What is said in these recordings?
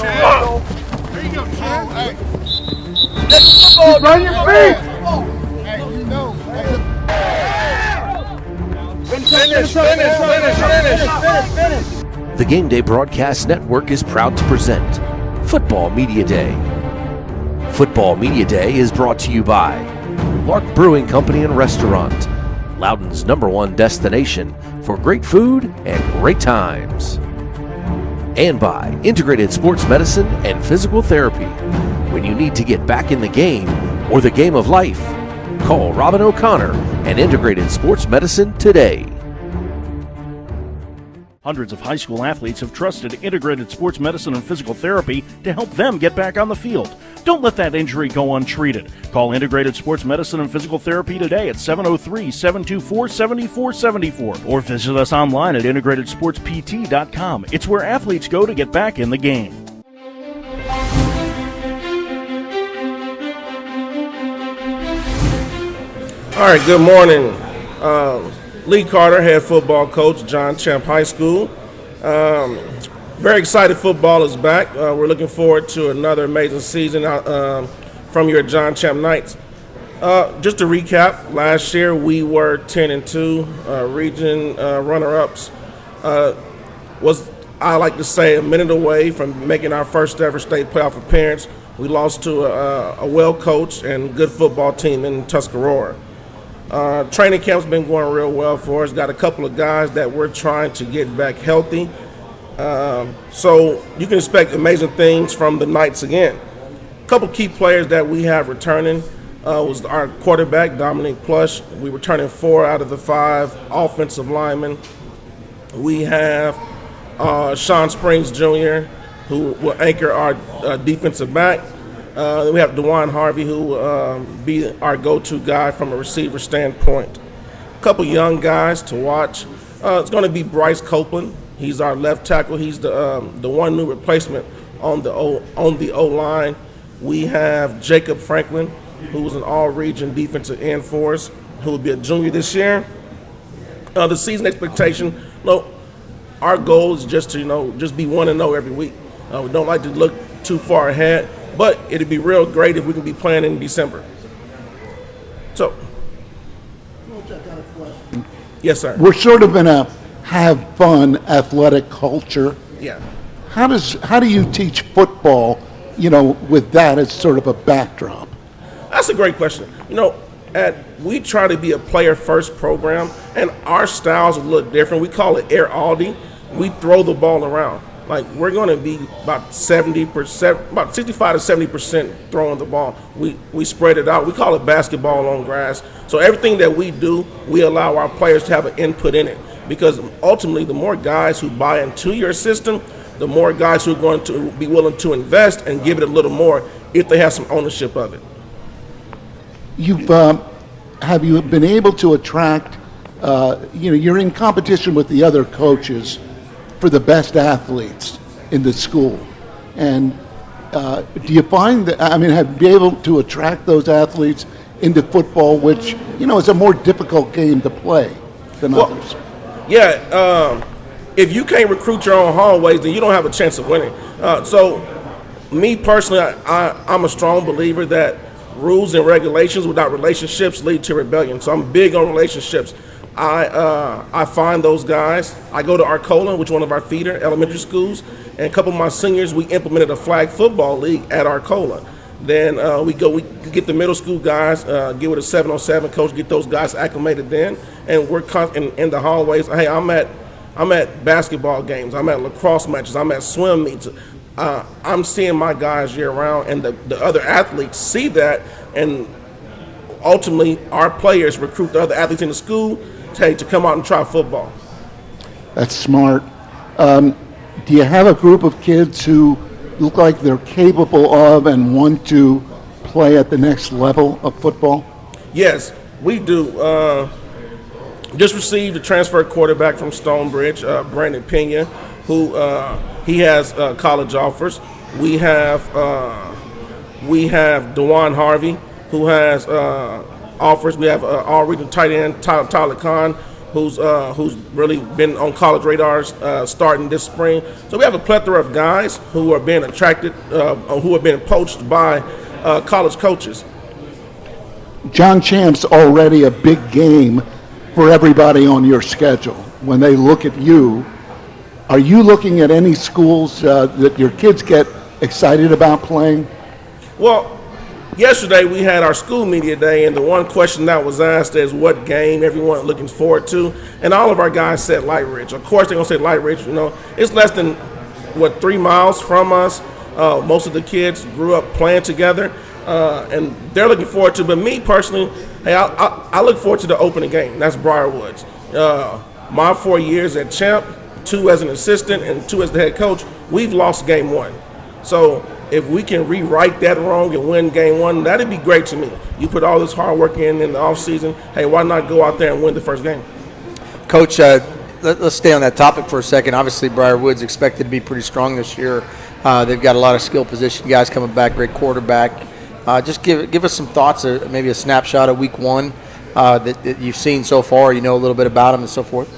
Champ. There you go, Champ. Hey. Run your feet. Hey, you know. Finish. The Gameday Broadcast Network is proud to present Football Media Day. Football Media Day is brought to you by Lark Brewing Company and Restaurant, Loudoun's #1 destination for great food and great times. And by Integrated Sports Medicine and Physical Therapy. When you need to get back in the game or the game of life, call Robin O'Connor and Integrated Sports Medicine today. Hundreds of high school athletes have trusted Integrated Sports Medicine and Physical Therapy to help them get back on the field. Don't let that injury go untreated. Call Integrated Sports Medicine and Physical Therapy today at 703-724-7474 or visit us online at integratedsportspt.com. It's where athletes go to get back in the game. All right, good morning. Lee Carter, head football coach, John Champe High School. Very excited football is back. We're looking forward to another amazing season from your John Champe Knights. Just to recap, last year we were 10-2, region runner-ups. Was, I like to say, a minute away from making our first ever state playoff appearance. We lost to a well-coached and good football team in Tuscarora. Training camp's been going real well for us. Got a couple of guys that we're trying to get back healthy. So you can expect amazing things from the Knights again. A couple key players that we have returning was our quarterback, Dominic Plush. We returning 4 out of the 5 offensive linemen. We have Sean Springs Jr., who will anchor our defensive back. Then we have DeJuan Harvey, who will be our go-to guy from a receiver standpoint. A couple young guys to watch. It's going to be Bryce Copeland. He's our left tackle. He's the one new replacement on the O-line. We have Jacob Franklin, who was an all-region defensive end for us, who will be a junior this year. The season expectation, our goal is just to just be 1-0 every week. We don't like to look too far ahead, but it'd be real great if we can be playing in December. So, Coach, I got a question. yes, sir. We're sort of in a have fun athletic culture. Yeah. How do you teach football, with that as sort of a backdrop? That's a great question. We try to be a player-first program, and our styles are a little different. We call it Air Aldie. We throw the ball around. Like, we're going to be about 70%, about 65 to 70% throwing the ball. We spread it out. We call it basketball on grass. So everything that we do, we allow our players to have an input in it. Because ultimately, the more guys who buy into your system, the more guys who are going to be willing to invest and give it a little more if they have some ownership of it. Have you been able to attract, you're in competition with the other coaches for the best athletes in the school. And do you find that, have you been able to attract those athletes into football, which, is a more difficult game to play than others? Yeah, if you can't recruit your own hallways, then you don't have a chance of winning. So me personally, I'm a strong believer that rules and regulations without relationships lead to rebellion. So I'm big on relationships. I find those guys. I go to Arcola, which is one of our feeder elementary schools, and a couple of my seniors, we implemented a flag football league at Arcola. Then we get the middle school guys, get with a 7-on-7 coach, get those guys acclimated then, and we're in the hallways. Hey, I'm at basketball games, I'm at lacrosse matches, I'm at swim meets. I'm seeing my guys year round, and the other athletes see that, and ultimately our players recruit the other athletes in the school to come out and try football. That's smart. Do you have a group of kids who look like they're capable of and want to play at the next level of football? Yes, we do. Just received a transfer quarterback from Stonebridge, Brandon Pena, who he has college offers. We have DeJuan Harvey, who has offers. We have all-region tight end Tyler Kahn, who's really been on college radars starting this spring. So we have a plethora of guys who are being attracted, who are being poached by college coaches. John Champ's already a big game for everybody on your schedule. When they look at you, are you looking at any schools that your kids get excited about playing? Well, yesterday we had our school media day, and the one question that was asked is what game everyone looking forward to, and all of our guys said Light Ridge. Of course they're going to say Light Ridge. It's less than 3 miles from us. Most of the kids grew up playing together, and they're looking forward to. But me personally, hey, I look forward to the opening game. That's Briarwoods. My 4 years at Champ, 2 as an assistant and 2 as the head coach, we've lost game 1. So if we can rewrite that wrong and win game 1, that'd be great to me. You put all this hard work in the offseason, hey, why not go out there and win the first game? Coach, let's stay on that topic for a second. Obviously, Briarwood's expected to be pretty strong this year. They've got a lot of skill position guys coming back, great quarterback. Just give us some thoughts, maybe a snapshot of week 1 that you've seen so far. You know a little bit about them and so forth.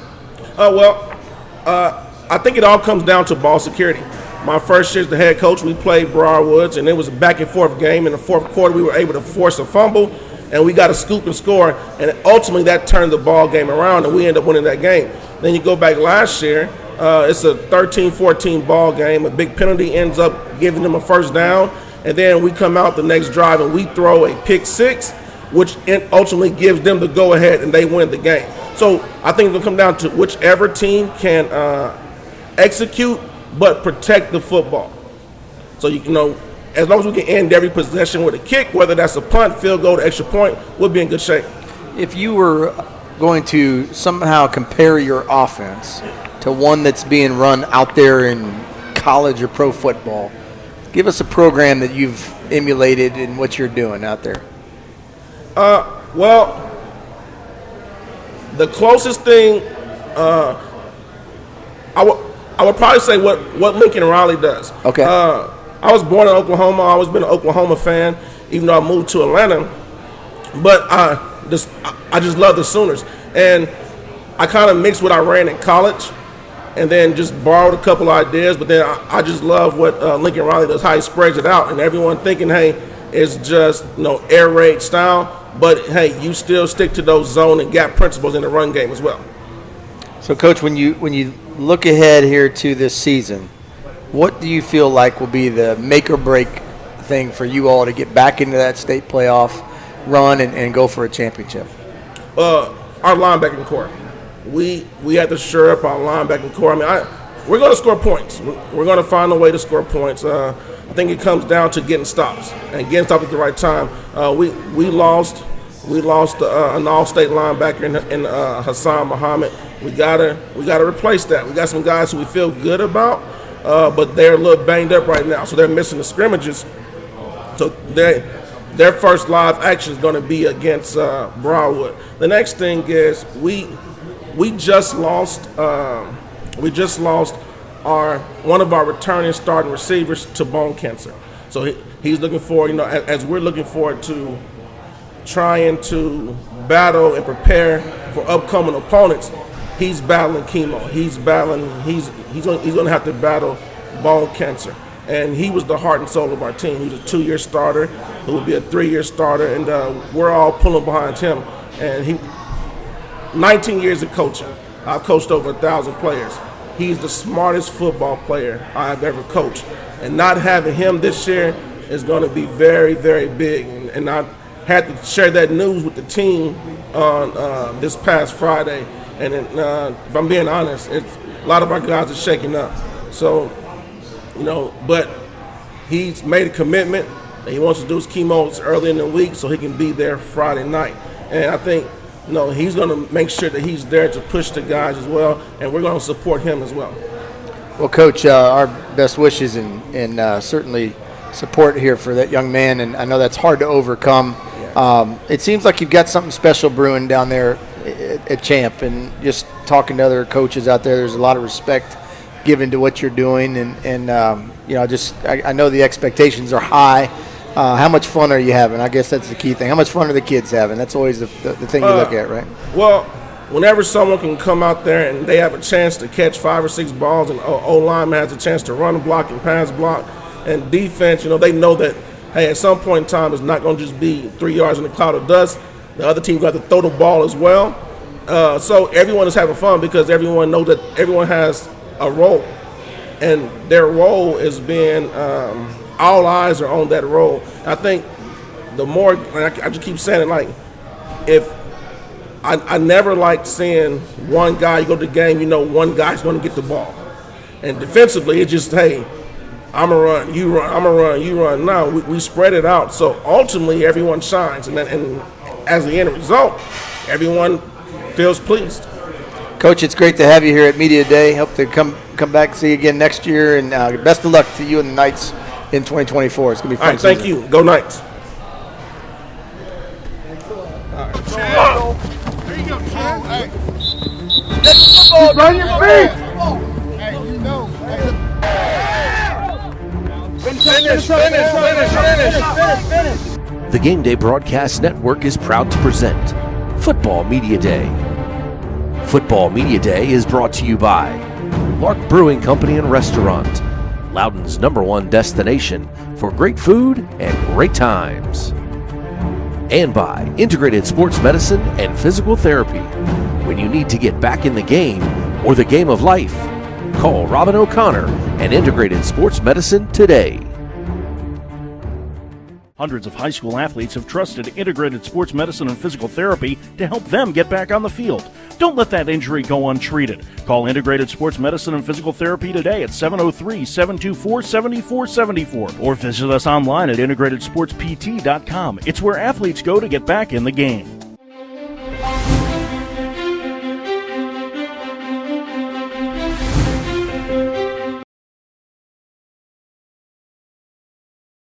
I think it all comes down to ball security. My first year as the head coach, we played Briarwoods, and it was a back-and-forth game. In the fourth quarter, we were able to force a fumble, and we got a scoop and score, and ultimately that turned the ball game around, and we ended up winning that game. Then you go back last year, it's a 13-14 ball game. A big penalty ends up giving them a first down, and then we come out the next drive, and we throw a pick 6, which ultimately gives them the go-ahead, and they win the game. So I think it'll come down to whichever team can execute but protect the football. So, as long as we can end every possession with a kick, whether that's a punt, field goal, or extra point, we'll be in good shape. If you were going to somehow compare your offense to one that's being run out there in college or pro football, give us a program that you've emulated in what you're doing out there. Well, the closest thing, I would probably say what Lincoln Riley does. Okay. I was born in Oklahoma. I've always been an Oklahoma fan, even though I moved to Atlanta. But I just love the Sooners. And I kind of mixed what I ran in college and then just borrowed a couple ideas. But then I just love what Lincoln Riley does, how he spreads it out. And everyone thinking, hey, it's just air raid style. But, hey, you still stick to those zone and gap principles in the run game as well. So, Coach, when you look ahead here to this season, what do you feel like will be the make or break thing for you all to get back into that state playoff run and go for a championship? Our linebacking core. We have to shore up our linebacking core. We're going to score points. We're going to find a way to score points. I think it comes down to getting stops and getting stops at the right time. We lost an all-state linebacker in Hassan Muhammad. We gotta replace that. We got some guys who we feel good about, but they're a little banged up right now, so they're missing the scrimmages. So their first live action is going to be against Briarwood. The next thing is we just lost one of our returning starting receivers to bone cancer. So he's looking forward, as we're looking forward to trying to battle and prepare for upcoming opponents. He's battling chemo. He's going to have to battle bone cancer. And he was the heart and soul of our team. He was a 2-year starter who would be a 3-year starter, and we're all pulling behind him. And 19 years of coaching. I've coached over 1,000 players. He's the smartest football player I've ever coached. And not having him this year is going to be very, very big. And I had to share that news with the team on this past Friday. And if I'm being honest, a lot of our guys are shaking up. So, but he's made a commitment that he wants to do his chemos early in the week so he can be there Friday night. And I think, he's going to make sure that he's there to push the guys as well, and we're going to support him as well. Well, Coach, our best wishes and certainly support here for that young man, and I know that's hard to overcome. It seems like you've got something special brewing down there at Champ, and just talking to other coaches out there, there's a lot of respect given to what you're doing, and I know the expectations are high. How much fun are you having? I guess that's the key thing. How much fun are the kids having? That's always the thing you look at, right? Well, whenever someone can come out there and they have a chance to catch 5 or 6 balls, and O-lineman has a chance to run block and pass block, and defense, they know that, hey, at some point in time, it's not going to just be 3 yards in a cloud of dust. The other team got to throw the ball as well. So everyone is having fun because everyone knows that everyone has a role, and their role is being all eyes are on that role. I think the more, I just keep saying it, like, if I never liked seeing one guy, you go to the game, one guy's going to get the ball. And defensively, it's just, hey, I'm going to run, you run, I'm going to run, you run. No, we spread it out. So ultimately, everyone shines. And as the end result, everyone feels pleased. Coach, it's great to have you here at Media Day. Hope to come back and see you again next year. And best of luck to you and the Knights in 2024. It's going to be fun. All right, thank you. Go Knights. There you go, Champe. Hey. Get the football, run your feet. Hey, you know. Finish. The Gameday Broadcast Network is proud to present Football Media Day. Football Media Day is brought to you by Lark Brewing Company and Restaurant, Loudoun's #1 destination for great food and great times. And by Integrated Sports Medicine and Physical Therapy. When you need to get back in the game or the game of life, call Robin O'Connor and Integrated Sports Medicine today. Hundreds of high school athletes have trusted Integrated Sports Medicine and Physical Therapy to help them get back on the field. Don't let that injury go untreated. Call Integrated Sports Medicine and Physical Therapy today at 703-724-7474 or visit us online at integratedsportspt.com. It's where athletes go to get back in the game.